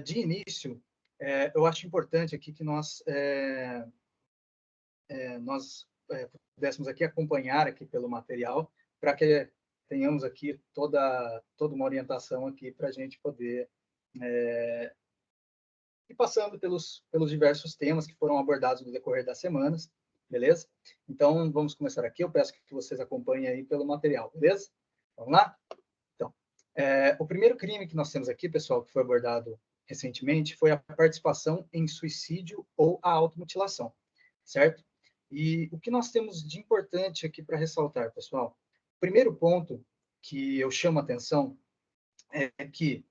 de início, eu acho importante aqui que nós pudéssemos aqui acompanhar aqui pelo material, para que tenhamos aqui toda uma orientação aqui para a gente poder ir passando pelos diversos temas que foram abordados no decorrer das semanas, beleza? Então, vamos começar aqui. Eu peço que vocês acompanhem aí pelo material, beleza? Vamos lá? Então, o primeiro crime que nós temos aqui, pessoal, que foi abordado recentemente, foi a participação em suicídio ou a automutilação, certo? E o que nós temos de importante aqui para ressaltar, pessoal? O primeiro ponto que eu chamo a atenção é que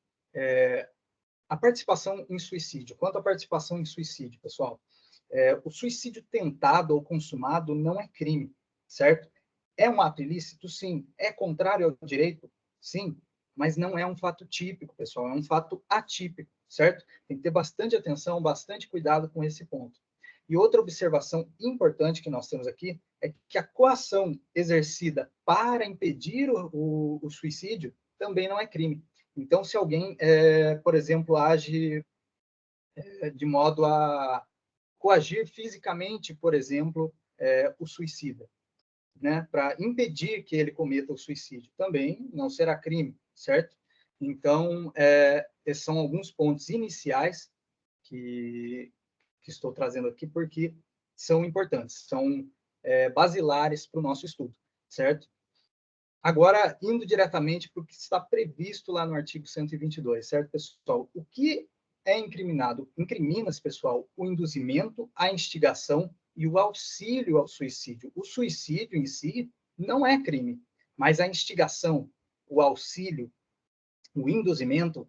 a participação em suicídio. Quanto à participação em suicídio, pessoal, o suicídio tentado ou consumado não é crime, certo? É um ato ilícito? Sim. É contrário ao direito? Sim. Mas não é um fato típico, pessoal, é um fato atípico, certo? Tem que ter bastante atenção, bastante cuidado com esse ponto. E outra observação importante que nós temos aqui é que a coação exercida para impedir o suicídio também não é crime. Então, se alguém, por exemplo, age de modo a coagir fisicamente, por exemplo, o suicida, né, para impedir que ele cometa o suicídio, também não será crime, certo? Então, esses são alguns pontos iniciais que estou trazendo aqui, porque são importantes, são basilares para o nosso estudo, certo? Agora, indo diretamente para o que está previsto lá no artigo 122, certo, pessoal? O que é incriminado? Incrimina-se, pessoal, o induzimento, a instigação e o auxílio ao suicídio. O suicídio em si não é crime, mas a instigação, o auxílio, o induzimento,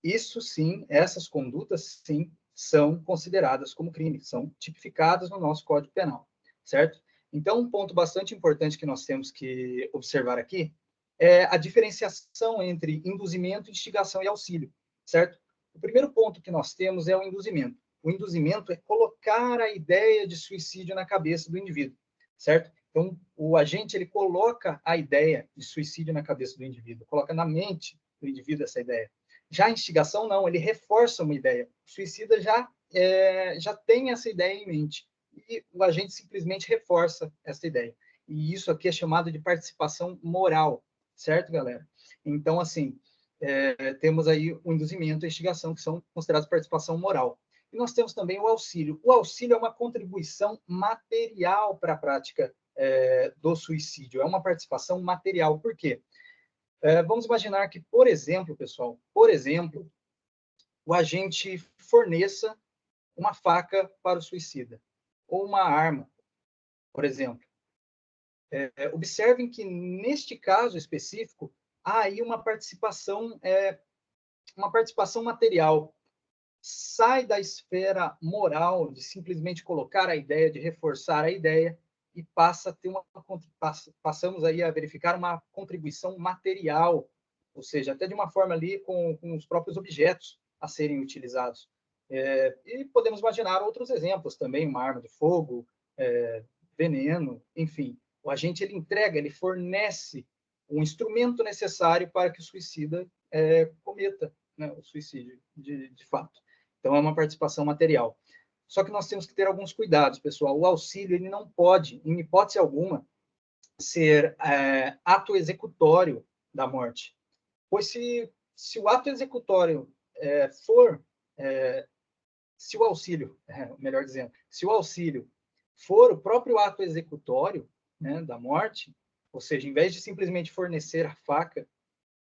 isso sim, essas condutas sim, são consideradas como crime, são tipificadas no nosso Código Penal, certo? Então, um ponto bastante importante que nós temos que observar aqui é a diferenciação entre induzimento, instigação e auxílio, certo? O primeiro ponto que nós temos é o induzimento. O induzimento é colocar a ideia de suicídio na cabeça do indivíduo, certo? Então, o agente ele coloca a ideia de suicídio na cabeça do indivíduo, coloca na mente do indivíduo essa ideia. Já a instigação, não, ele reforça uma ideia. O suicida já tem essa ideia em mente e o agente simplesmente reforça essa ideia. E isso aqui é chamado de participação moral, certo, galera? Então, assim, temos aí o induzimento e a instigação, que são considerados participação moral. E nós temos também o auxílio. O auxílio é uma contribuição material para a prática do suicídio, é uma participação material. Por quê? Vamos imaginar que, por exemplo, pessoal, o agente forneça uma faca para o suicida, ou uma arma, por exemplo. Observem que, neste caso específico, há aí uma participação material. Sai da esfera moral de simplesmente colocar a ideia, de reforçar a ideia, e passamos aí a verificar uma contribuição material, ou seja, até de uma forma ali com os próprios objetos a serem utilizados. E podemos imaginar outros exemplos também, uma arma de fogo, veneno, enfim. O agente ele entrega, ele fornece um instrumento necessário para que o suicida cometa, né, o suicídio de fato. Então, é uma participação material. Só que nós temos que ter alguns cuidados, pessoal. O auxílio ele não pode, em hipótese alguma, ser ato executório da morte. Pois se o ato executório se o auxílio, melhor dizendo, se o auxílio for o próprio ato executório, né, da morte, ou seja, em vez de simplesmente fornecer a faca,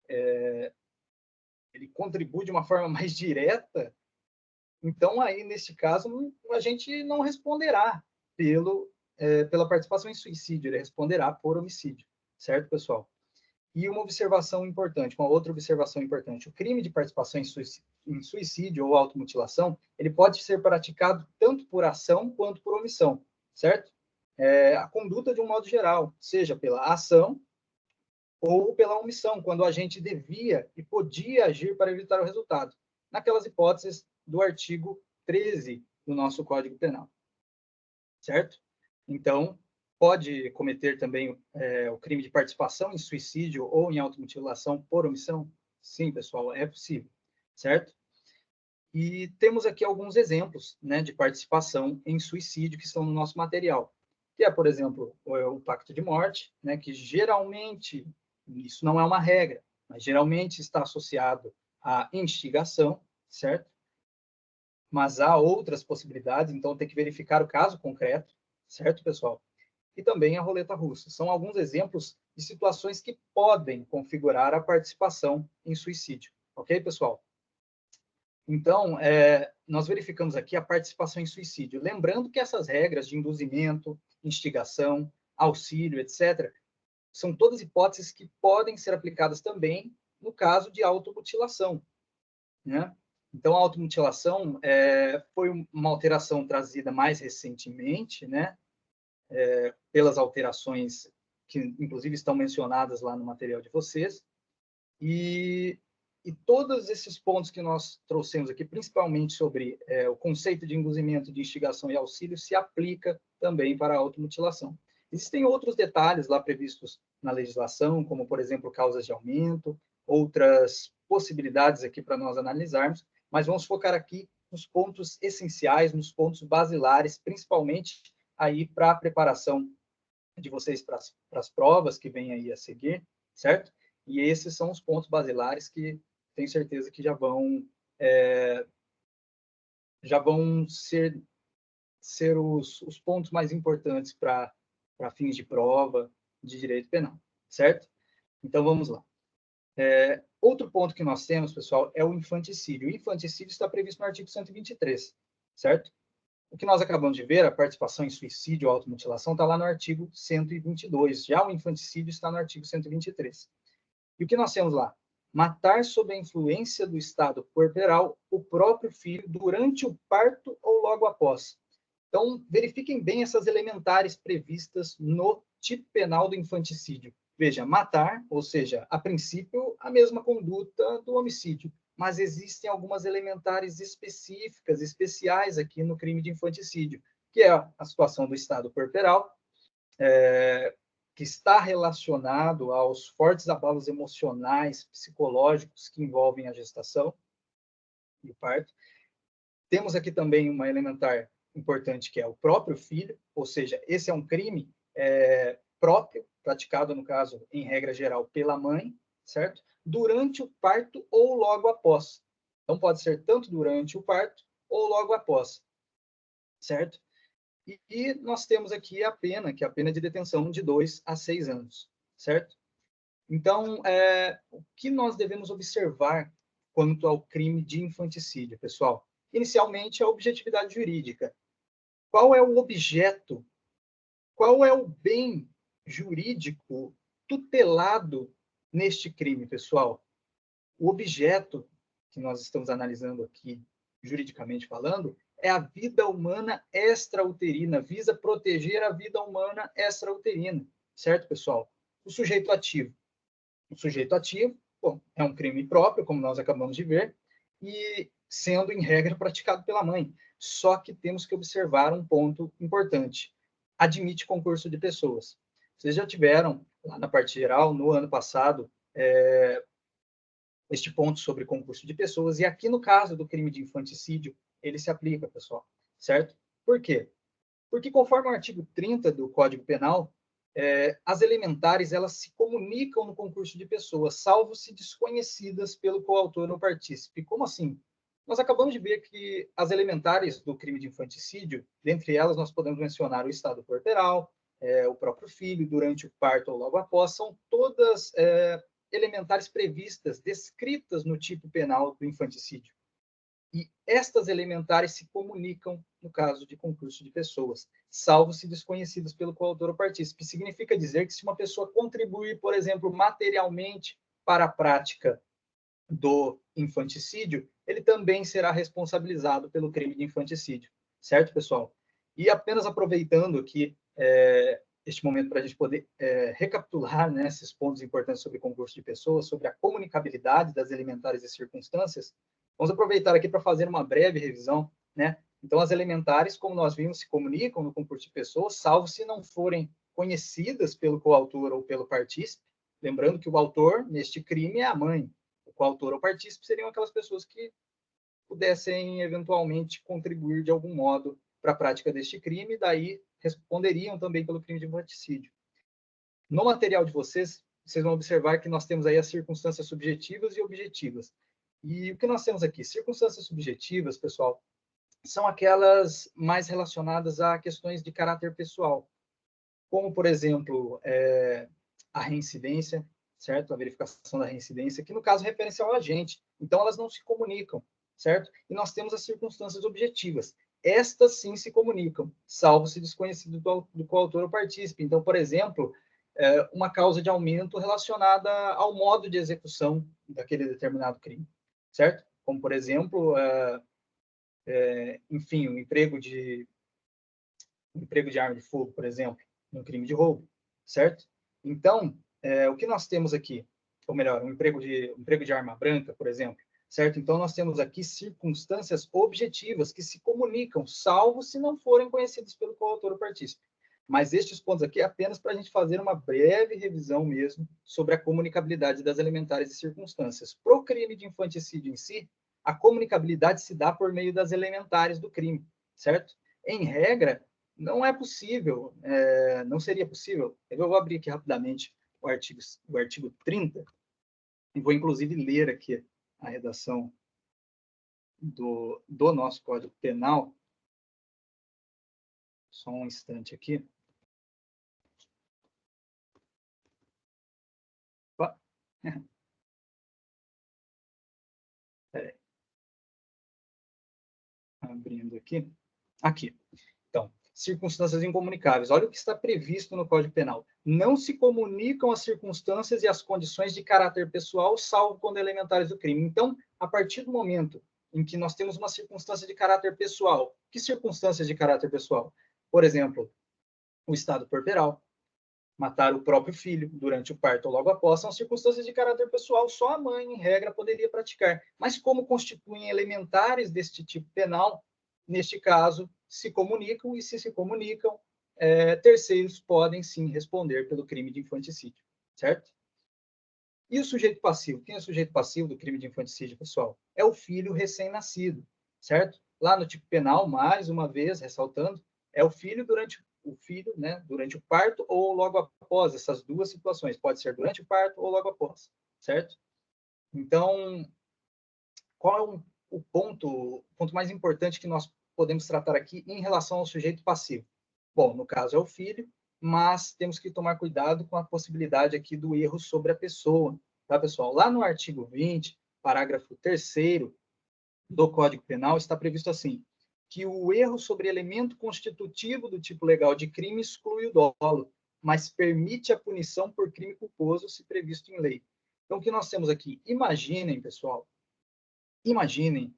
ele contribui de uma forma mais direta, então aí, neste caso, a gente não responderá pela participação em suicídio, ele responderá por homicídio, certo, pessoal? E uma outra observação importante, o crime de participação em suicídio ou automutilação, ele pode ser praticado tanto por ação quanto por omissão, certo? A conduta de um modo geral, seja pela ação ou pela omissão, quando o agente devia e podia agir para evitar o resultado, naquelas hipóteses do artigo 13 do nosso Código Penal, certo? Então, pode cometer também o crime de participação em suicídio ou em automutilação por omissão? Sim, pessoal, é possível, certo? E temos aqui alguns exemplos, né, de participação em suicídio que estão no nosso material, que é, por exemplo, o pacto de morte, né, que geralmente, isso não é uma regra, mas geralmente está associado à instigação, certo? Mas há outras possibilidades, então tem que verificar o caso concreto, certo, pessoal? E também a roleta russa. São alguns exemplos de situações que podem configurar a participação em suicídio, ok, pessoal? Então, nós verificamos aqui a participação em suicídio. Lembrando que essas regras de induzimento, instigação, auxílio, etc., são todas hipóteses que podem ser aplicadas também no caso de automutilação, né? Então, a automutilação foi uma alteração trazida mais recentemente, né? Pelas alterações que, inclusive, estão mencionadas lá no material de vocês. E todos esses pontos que nós trouxemos aqui, principalmente sobre o conceito de induzimento, de instigação e auxílio, se aplica também para a automutilação. Existem outros detalhes lá previstos na legislação, como, por exemplo, causas de aumento, outras possibilidades aqui para nós analisarmos, mas vamos focar aqui nos pontos essenciais, nos pontos basilares, principalmente aí para a preparação de vocês para as provas que vêm aí a seguir, certo? E esses são os pontos basilares que tenho certeza que já vão ser os pontos mais importantes para fins de prova de direito penal, certo? Então, vamos lá. Outro ponto que nós temos, pessoal, é o infanticídio. O infanticídio está previsto no artigo 123, certo? O que nós acabamos de ver, a participação em suicídio ou automutilação, está lá no artigo 122. Já o infanticídio está no artigo 123. E o que nós temos lá? Matar sob a influência do estado corporal o próprio filho durante o parto ou logo após. Então, verifiquem bem essas elementares previstas no tipo penal do infanticídio. Veja, matar, ou seja, a princípio, a mesma conduta do homicídio, mas existem algumas elementares específicas, especiais aqui no crime de infanticídio, que é a situação do estado corporal, que está relacionado aos fortes abalos emocionais, psicológicos que envolvem a gestação e o parto. Temos aqui também uma elementar importante, que é o próprio filho, ou seja, esse é um crime próprio, praticado, no caso, em regra geral, pela mãe, certo? Durante o parto ou logo após. Então, pode ser tanto durante o parto ou logo após, certo? E nós temos aqui a pena, que é a pena de detenção de 2 a 6 anos, certo? Então, o que nós devemos observar quanto ao crime de infanticídio, pessoal? Inicialmente, a objetividade jurídica. Qual é o objeto? Qual é o bem jurídico tutelado neste crime, pessoal? O objeto que nós estamos analisando aqui, juridicamente falando, é a vida humana extrauterina, visa proteger a vida humana extrauterina, certo, pessoal? O sujeito ativo. O sujeito ativo, bom, é um crime próprio, como nós acabamos de ver, e sendo, em regra, praticado pela mãe. Só que temos que observar um ponto importante. Admite concurso de pessoas. Vocês já tiveram, lá na parte geral, no ano passado, este ponto sobre concurso de pessoas, e aqui no caso do crime de infanticídio, ele se aplica, pessoal, certo? Por quê? Porque conforme o artigo 30 do Código Penal, as elementares elas se comunicam no concurso de pessoas, salvo se desconhecidas pelo coautor ou partícipe. Como assim? Nós acabamos de ver que as elementares do crime de infanticídio, dentre elas nós podemos mencionar o estado corporal, o próprio filho, durante o parto ou logo após, são todas elementares previstas, descritas no tipo penal do infanticídio. E estas elementares se comunicam no caso de concurso de pessoas, salvo se desconhecidas pelo coautor ou partícipe. Significa dizer que se uma pessoa contribuir, por exemplo, materialmente para a prática do infanticídio, ele também será responsabilizado pelo crime de infanticídio. Certo, pessoal? E apenas aproveitando aqui este momento para a gente poder recapitular, né, esses pontos importantes sobre concurso de pessoas, sobre a comunicabilidade das elementares e circunstâncias, vamos aproveitar aqui para fazer uma breve revisão, né? Então, as elementares, como nós vimos, se comunicam no concurso de pessoas, salvo se não forem conhecidas pelo coautor ou pelo partícipe. Lembrando que o autor, neste crime, é a mãe. O coautor ou partícipe seriam aquelas pessoas que pudessem eventualmente contribuir de algum modo para a prática deste crime, daí responderiam também pelo crime de infanticídio. No material de vocês vão observar que nós temos aí as circunstâncias subjetivas e objetivas. E o que nós temos aqui? Circunstâncias subjetivas, pessoal, são aquelas mais relacionadas a questões de caráter pessoal, como, por exemplo, a reincidência, certo? A verificação da reincidência, que no caso refere-se ao agente. Então, elas não se comunicam, certo? E nós temos as circunstâncias objetivas. Estas sim se comunicam, salvo se desconhecido do coautor ou partícipe. Então, por exemplo, uma causa de aumento relacionada ao modo de execução daquele determinado crime, certo? Como, por exemplo, enfim, o emprego de arma de fogo, por exemplo, num crime de roubo, certo? Então, o que nós temos aqui, ou melhor, um emprego de arma branca, por exemplo, certo? Então, nós temos aqui circunstâncias objetivas que se comunicam, salvo se não forem conhecidas pelo coautor ou partícipe. Mas estes pontos aqui é apenas para a gente fazer uma breve revisão mesmo sobre a comunicabilidade das elementares e circunstâncias. Para o crime de infanticídio em si, a comunicabilidade se dá por meio das elementares do crime, certo? Em regra, não é possível, não seria possível. Eu vou abrir aqui rapidamente o artigo 30, e vou inclusive ler aqui a redação do nosso Código Penal. Só um instante aqui. Opa. Peraí. Abrindo aqui. Aqui. Então, circunstâncias incomunicáveis. Olha o que está previsto no Código Penal. Não se comunicam as circunstâncias e as condições de caráter pessoal, salvo quando elementares do crime. Então, a partir do momento em que nós temos uma circunstância de caráter pessoal, que circunstâncias de caráter pessoal? Por exemplo, o estado puerperal, matar o próprio filho durante o parto ou logo após, são circunstâncias de caráter pessoal, só a mãe, em regra, poderia praticar. Mas como constituem elementares deste tipo penal, neste caso, se comunicam, e se comunicam, terceiros podem sim responder pelo crime de infanticídio, certo? E o sujeito passivo? Quem é o sujeito passivo do crime de infanticídio, pessoal? É o filho recém-nascido, certo? Lá no tipo penal, mais uma vez, ressaltando, é o filho durante o parto ou logo após, essas duas situações. Pode ser durante o parto ou logo após, certo? Então, qual é o ponto mais importante que nós podemos tratar aqui em relação ao sujeito passivo? Bom, no caso é o filho, mas temos que tomar cuidado com a possibilidade aqui do erro sobre a pessoa, tá, pessoal? Lá no artigo 20, parágrafo 3º do Código Penal, está previsto assim, que o erro sobre elemento constitutivo do tipo legal de crime exclui o dolo, mas permite a punição por crime culposo se previsto em lei. Então, o que nós temos aqui? Imaginem, pessoal, imaginem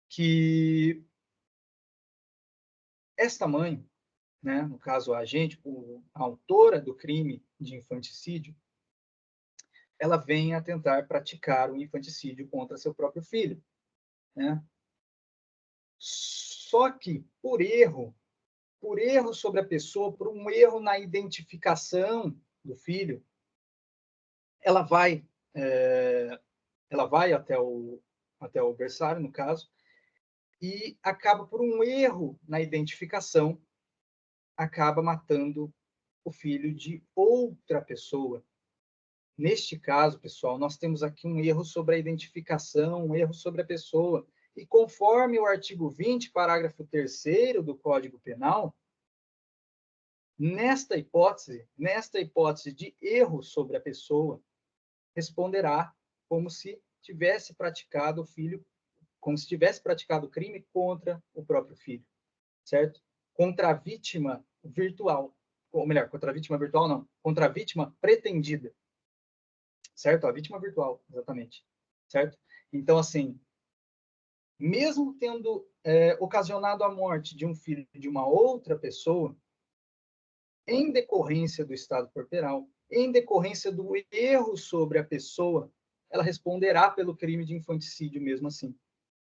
que esta mãe, né, no caso a agente, a autora do crime de infanticídio, ela vem a tentar praticar o infanticídio contra seu próprio filho, né? Só que por erro sobre a pessoa, por um erro na identificação do filho, ela vai até o berçário, no caso, e acaba por um erro na identificação, acaba matando o filho de outra pessoa. Neste caso, pessoal, nós temos aqui um erro sobre a identificação, um erro sobre a pessoa. E conforme o artigo 20, parágrafo 3º do Código Penal, nesta hipótese de erro sobre a pessoa, responderá como se tivesse praticado o crime contra o próprio filho, certo? Contra a vítima virtual, ou melhor, contra a vítima virtual não, contra a vítima pretendida, certo? A vítima virtual, exatamente, certo? Então, assim, mesmo tendo ocasionado a morte de um filho de uma outra pessoa, em decorrência do estado corporal, em decorrência do erro sobre a pessoa, ela responderá pelo crime de infanticídio mesmo assim.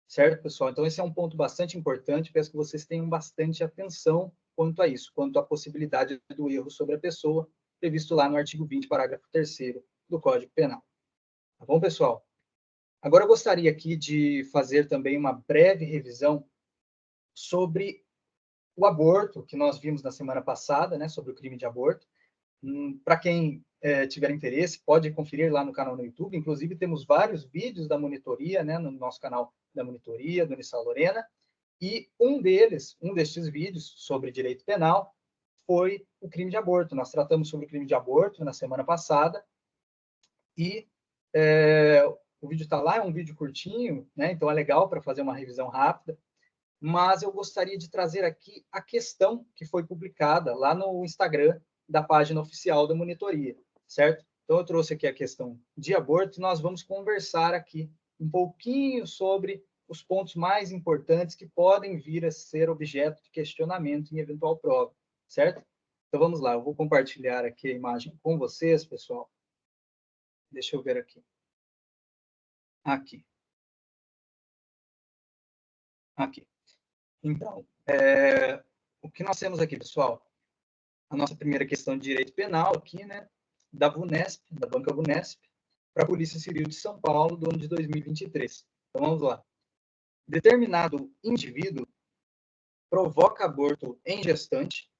Certo, pessoal? Então, esse é um ponto bastante importante. Peço que vocês tenham bastante atenção quanto a isso, quanto à possibilidade do erro sobre a pessoa, previsto lá no artigo 20, parágrafo 3º do Código Penal. Tá bom, pessoal? Agora, eu gostaria aqui de fazer também uma breve revisão sobre o aborto, que nós vimos na semana passada, né, sobre o crime de aborto. Para quem tiver interesse, pode conferir lá no canal no YouTube. Inclusive, temos vários vídeos da monitoria, né, no nosso canal da monitoria, do Unissal Lorena. E um destes vídeos sobre direito penal, foi o crime de aborto. Nós tratamos sobre o crime de aborto na semana passada. E o vídeo está lá, é um vídeo curtinho, né, então é legal para fazer uma revisão rápida. Mas eu gostaria de trazer aqui a questão que foi publicada lá no Instagram da página oficial da monitoria, certo? Então, eu trouxe aqui a questão de aborto e nós vamos conversar aqui um pouquinho sobre os pontos mais importantes que podem vir a ser objeto de questionamento em eventual prova, certo? Então, vamos lá, eu vou compartilhar aqui a imagem com vocês, pessoal. Deixa eu ver aqui. Aqui. Então, o que nós temos aqui, pessoal? A nossa primeira questão de direito penal aqui, né, da VUNESP, da Banca VUNESP, para a Polícia Civil de São Paulo, do ano de 2023. Então, vamos lá. Determinado indivíduo provoca aborto em gestante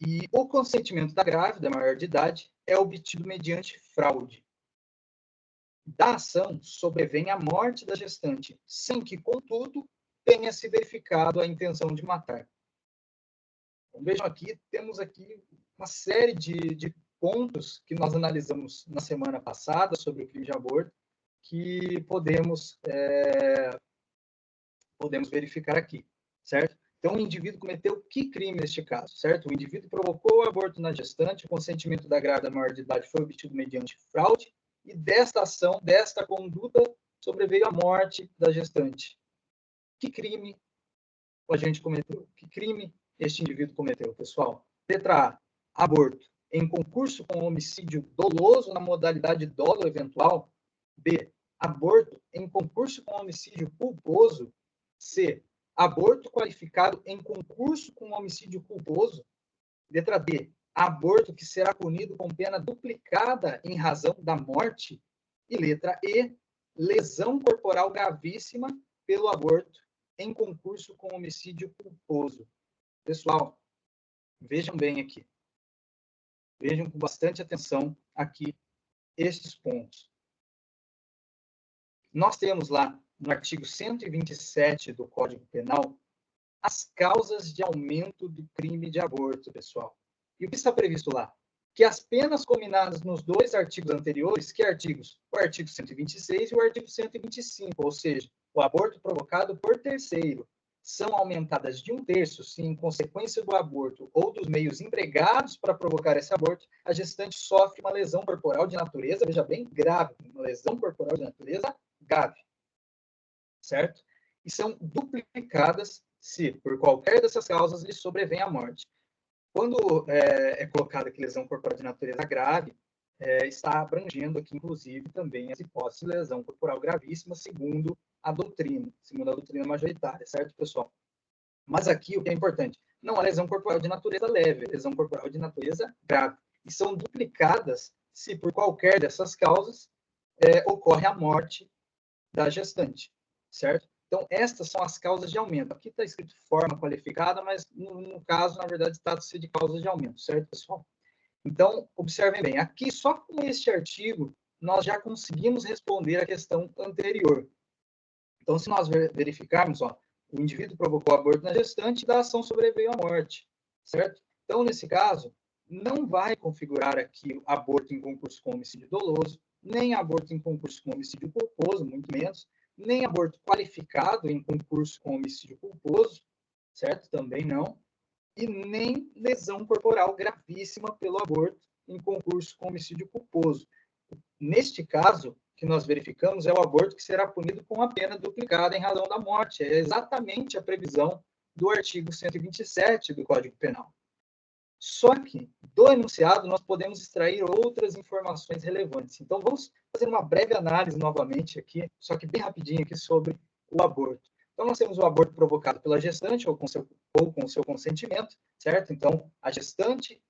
e o consentimento da grávida, maior de idade, é obtido mediante fraude. Da ação sobrevém a morte da gestante, sem que, contudo, tenha se verificado a intenção de matar. Então, vejam aqui, temos aqui uma série de pontos que nós analisamos na semana passada sobre o crime de aborto, que podemos verificar aqui, certo? Então, o indivíduo cometeu que crime neste caso, certo? O indivíduo provocou o aborto na gestante, o consentimento da grávida maior de idade foi obtido mediante fraude, e desta ação, desta conduta, sobreveio a morte da gestante. Que crime o agente cometeu? Que crime este indivíduo cometeu, pessoal? Letra A, aborto em concurso com homicídio doloso na modalidade dolo eventual. B, aborto em concurso com homicídio culposo. C, aborto qualificado em concurso com homicídio culposo. Letra D, aborto que será punido com pena duplicada em razão da morte. E letra E, lesão corporal gravíssima pelo aborto em concurso com homicídio culposo. Pessoal, vejam bem aqui. Vejam com bastante atenção aqui estes pontos. Nós temos lá no artigo 127 do Código Penal as causas de aumento do crime de aborto, pessoal. E o que está previsto lá? Que as penas combinadas nos dois artigos anteriores, que artigos? O artigo 126 e o artigo 125, ou seja, o aborto provocado por terceiro, são aumentadas de 1/3 se, em consequência do aborto ou dos meios empregados para provocar esse aborto, a gestante sofre uma lesão corporal de natureza, veja bem, grave, uma lesão corporal de natureza grave, certo? E são duplicadas se, por qualquer dessas causas, lhe sobrevém a morte. Quando é colocada aqui lesão corporal de natureza grave, está abrangendo aqui, inclusive, também as hipóteses de lesão corporal gravíssima, segundo a doutrina majoritária, certo, pessoal? Mas aqui o que é importante, não há lesão corporal de natureza leve, é lesão corporal de natureza grave. E são duplicadas se, por qualquer dessas causas, ocorre a morte da gestante, certo? Então, estas são as causas de aumento. Aqui está escrito forma qualificada, mas no caso, na verdade, trata-se de causas de aumento, certo, pessoal? Então, observem bem, aqui só com este artigo, nós já conseguimos responder a questão anterior. Então, se nós verificarmos, ó, o indivíduo provocou aborto na gestante e da ação sobreveio a morte, certo? Então, nesse caso, não vai configurar aqui aborto em concurso com homicídio doloso, nem aborto em concurso com homicídio culposo, muito menos, nem aborto qualificado em concurso com homicídio culposo, certo? Também não. E nem lesão corporal gravíssima pelo aborto em concurso com homicídio culposo. Neste caso, que nós verificamos é o aborto que será punido com a pena duplicada em razão da morte. É exatamente a previsão do artigo 127 do Código Penal. Só que, do enunciado, nós podemos extrair outras informações relevantes. Então, vamos fazer uma breve análise novamente aqui, só que bem rapidinho aqui, sobre o aborto. Então, nós temos o aborto provocado pela gestante ou com seu consentimento, certo? Então, a gestante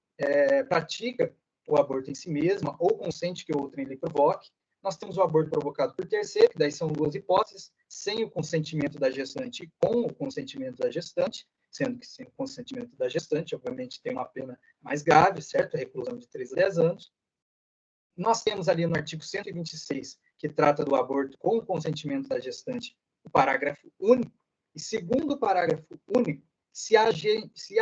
pratica o aborto em si mesma ou consente que outrem lhe provoque. Nós temos o aborto provocado por terceiro, que daí são duas hipóteses, sem o consentimento da gestante e com o consentimento da gestante, sendo que sem o consentimento da gestante, obviamente, tem uma pena mais grave, certo? A reclusão de 3 a 10 anos. Nós temos ali no artigo 126, que trata do aborto com o consentimento da gestante, o parágrafo único. E segundo o parágrafo único, se a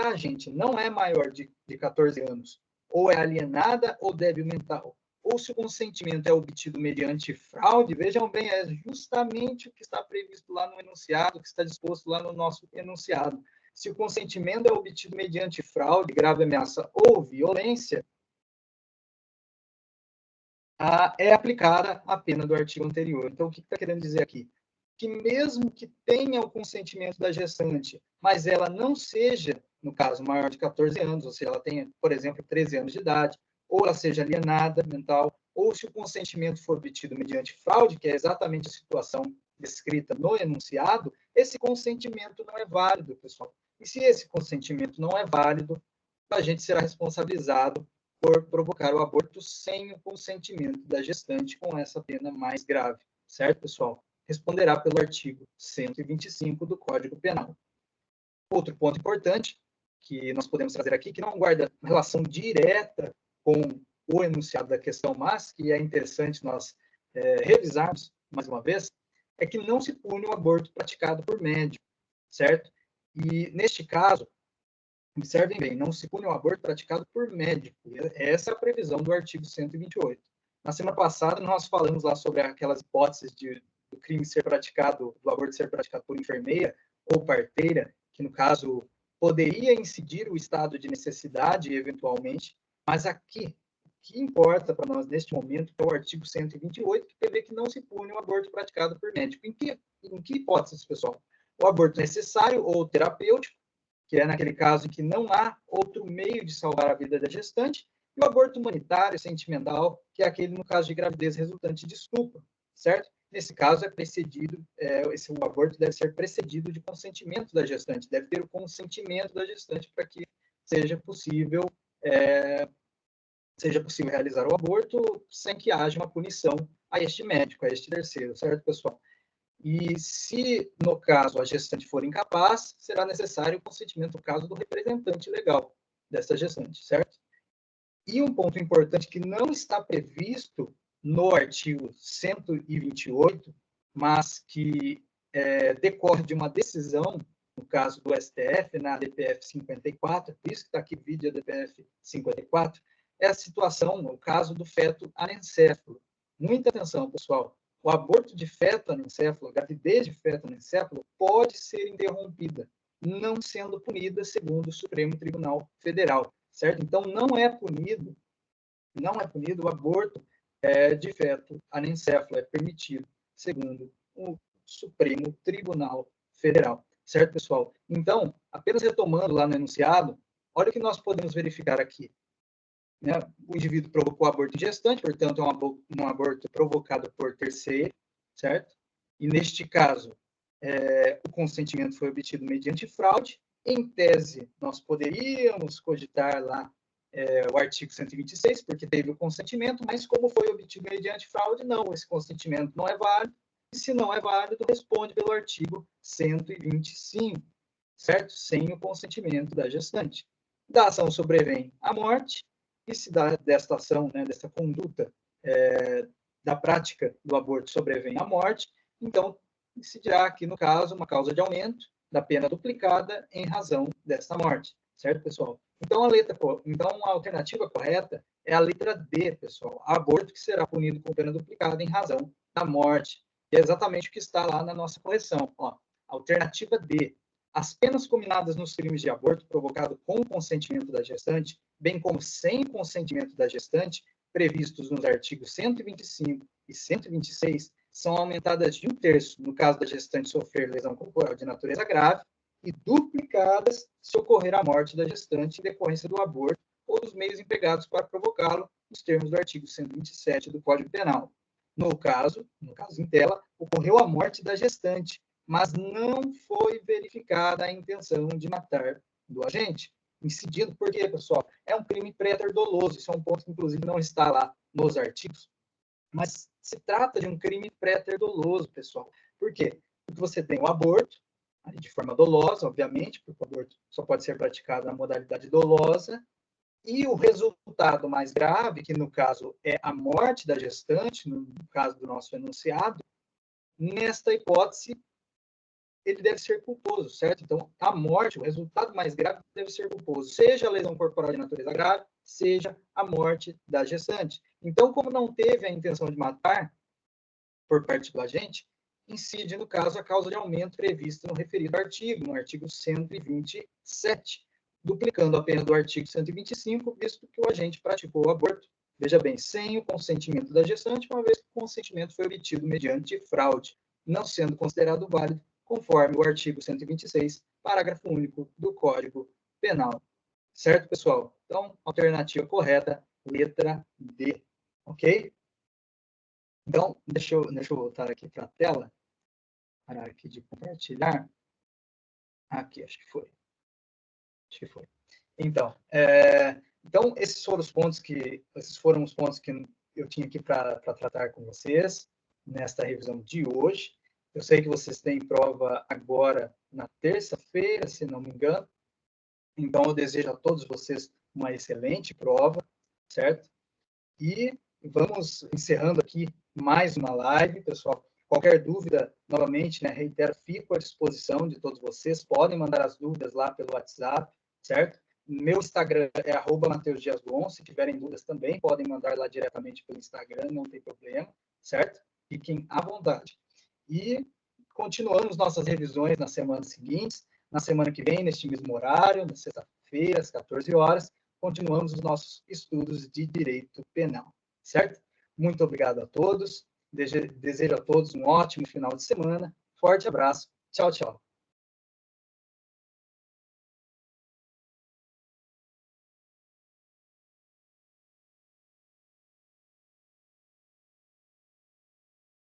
agente não é maior de 14 anos, ou é alienada ou débil mental, ou se o consentimento é obtido mediante fraude, vejam bem, é justamente o que está previsto lá no enunciado, que está disposto lá no nosso enunciado. Se o consentimento é obtido mediante fraude, grave ameaça ou violência, é aplicada a pena do artigo anterior. Então, o que está querendo dizer aqui? Que mesmo que tenha o consentimento da gestante, mas ela não seja, no caso, maior de 14 anos, ou seja, ela tenha, por exemplo, 13 anos de idade, ou ela seja alienada mental, ou se o consentimento for obtido mediante fraude, que é exatamente a situação descrita no enunciado, esse consentimento não é válido, pessoal. E se esse consentimento não é válido, a gente será responsabilizado por provocar o aborto sem o consentimento da gestante, com essa pena mais grave, certo, pessoal? Responderá pelo artigo 125 do Código Penal. Outro ponto importante que nós podemos trazer aqui, que não guarda relação direta com o enunciado da questão, mas que é interessante nós revisarmos mais uma vez, é que não se pune o aborto praticado por médico, certo? E, neste caso, observem bem, não se pune o aborto praticado por médico. Essa é a previsão do artigo 128. Na semana passada, nós falamos lá sobre aquelas hipóteses do crime ser praticado, do aborto ser praticado por enfermeira ou parteira, que no caso poderia incidir o estado de necessidade, eventualmente, mas aqui, o que importa para nós neste momento é o artigo 128, que prevê que não se pune o aborto praticado por médico. Em que hipóteses, pessoal? O aborto necessário ou terapêutico, que é naquele caso em que não há outro meio de salvar a vida da gestante, e o aborto humanitário, sentimental, que é aquele no caso de gravidez resultante de estupro, certo? Nesse caso, o aborto deve ser precedido de consentimento da gestante, deve ter o consentimento da gestante para que seja possível realizar o aborto sem que haja uma punição a este médico, a este terceiro, certo, pessoal? E se, no caso, a gestante for incapaz, será necessário o consentimento, no caso, do representante legal dessa gestante, certo? E um ponto importante que não está previsto no artigo 128, mas que decorre de uma decisão, no caso do STF, na DPF 54, por isso que está aqui vídeo da DPF 54, é a situação, no caso do feto anencéfalo. Muita atenção, pessoal. O aborto de feto anencéfalo, a gravidez de feto anencéfalo, pode ser interrompida, não sendo punida segundo o Supremo Tribunal Federal, certo? Então, não é punido o aborto de feto anencéfalo, é permitido segundo o Supremo Tribunal Federal, certo, pessoal? Então, apenas retomando lá no enunciado, olha o que nós podemos verificar aqui. Né? O indivíduo provocou aborto em gestante, portanto, é um aborto provocado por terceiro, certo? E, neste caso, o consentimento foi obtido mediante fraude. Em tese, nós poderíamos cogitar lá o artigo 126, porque teve o consentimento, mas como foi obtido mediante fraude, não, esse consentimento não é válido, e se não é válido, responde pelo artigo 125, certo? Sem o consentimento da gestante. Da ação sobrevém a morte, e se desta ação, né, dessa conduta da prática do aborto sobrevém a morte, então se dirá aqui, no caso, uma causa de aumento da pena duplicada em razão desta morte, certo, pessoal? Então, a alternativa correta é a letra D, pessoal, aborto que será punido com pena duplicada em razão da morte, que é exatamente o que está lá na nossa correção. Ó, alternativa D, as penas combinadas nos crimes de aborto provocado com o consentimento da gestante, bem como sem consentimento da gestante, previstos nos artigos 125 e 126, são aumentadas de 1/3 no caso da gestante sofrer lesão corporal de natureza grave e duplicadas se ocorrer a morte da gestante em decorrência do aborto ou dos meios empregados para provocá-lo, nos termos do artigo 127 do Código Penal. No caso em tela, ocorreu a morte da gestante, mas não foi verificada a intenção de matar do agente. Incidindo, por quê, pessoal? É um crime pré-doloso, isso é um ponto que, inclusive, não está lá nos artigos. Mas se trata de um crime pré-ter doloso, pessoal. Por quê? Porque você tem o aborto, de forma dolosa, obviamente, porque o aborto só pode ser praticado na modalidade dolosa, e o resultado mais grave, que no caso é a morte da gestante, no caso do nosso enunciado, nesta hipótese, ele deve ser culposo, certo? Então, a morte, o resultado mais grave deve ser culposo, seja a lesão corporal de natureza grave, seja a morte da gestante. Então, como não teve a intenção de matar por parte do agente, incide, no caso, a causa de aumento prevista no referido artigo, no artigo 127, duplicando a pena do artigo 125, visto que o agente praticou o aborto, veja bem, sem o consentimento da gestante, uma vez que o consentimento foi obtido mediante fraude, não sendo considerado válido, conforme o artigo 126, parágrafo único do Código Penal. Certo, pessoal? Então, alternativa correta, letra D. Ok? Então, deixa eu voltar aqui para a tela, parar aqui de compartilhar. Aqui, acho que foi. Então, esses foram os pontos que eu tinha aqui para tratar com vocês nesta revisão de hoje. Eu sei que vocês têm prova agora na terça-feira, se não me engano. Então, eu desejo a todos vocês uma excelente prova, certo? E vamos encerrando aqui mais uma live, pessoal. Qualquer dúvida, novamente, reitero, fico à disposição de todos vocês. Podem mandar as dúvidas lá pelo WhatsApp, certo? Meu Instagram é @MatheusDiasGon. Se tiverem dúvidas também, podem mandar lá diretamente pelo Instagram, não tem problema, certo? Fiquem à vontade. E continuamos nossas revisões nas semanas seguintes. Na semana que vem, neste mesmo horário, na sexta-feira, às 14 horas, continuamos os nossos estudos de direito penal, certo? Muito obrigado a todos. Desejo a todos um ótimo final de semana. Forte abraço. Tchau, tchau.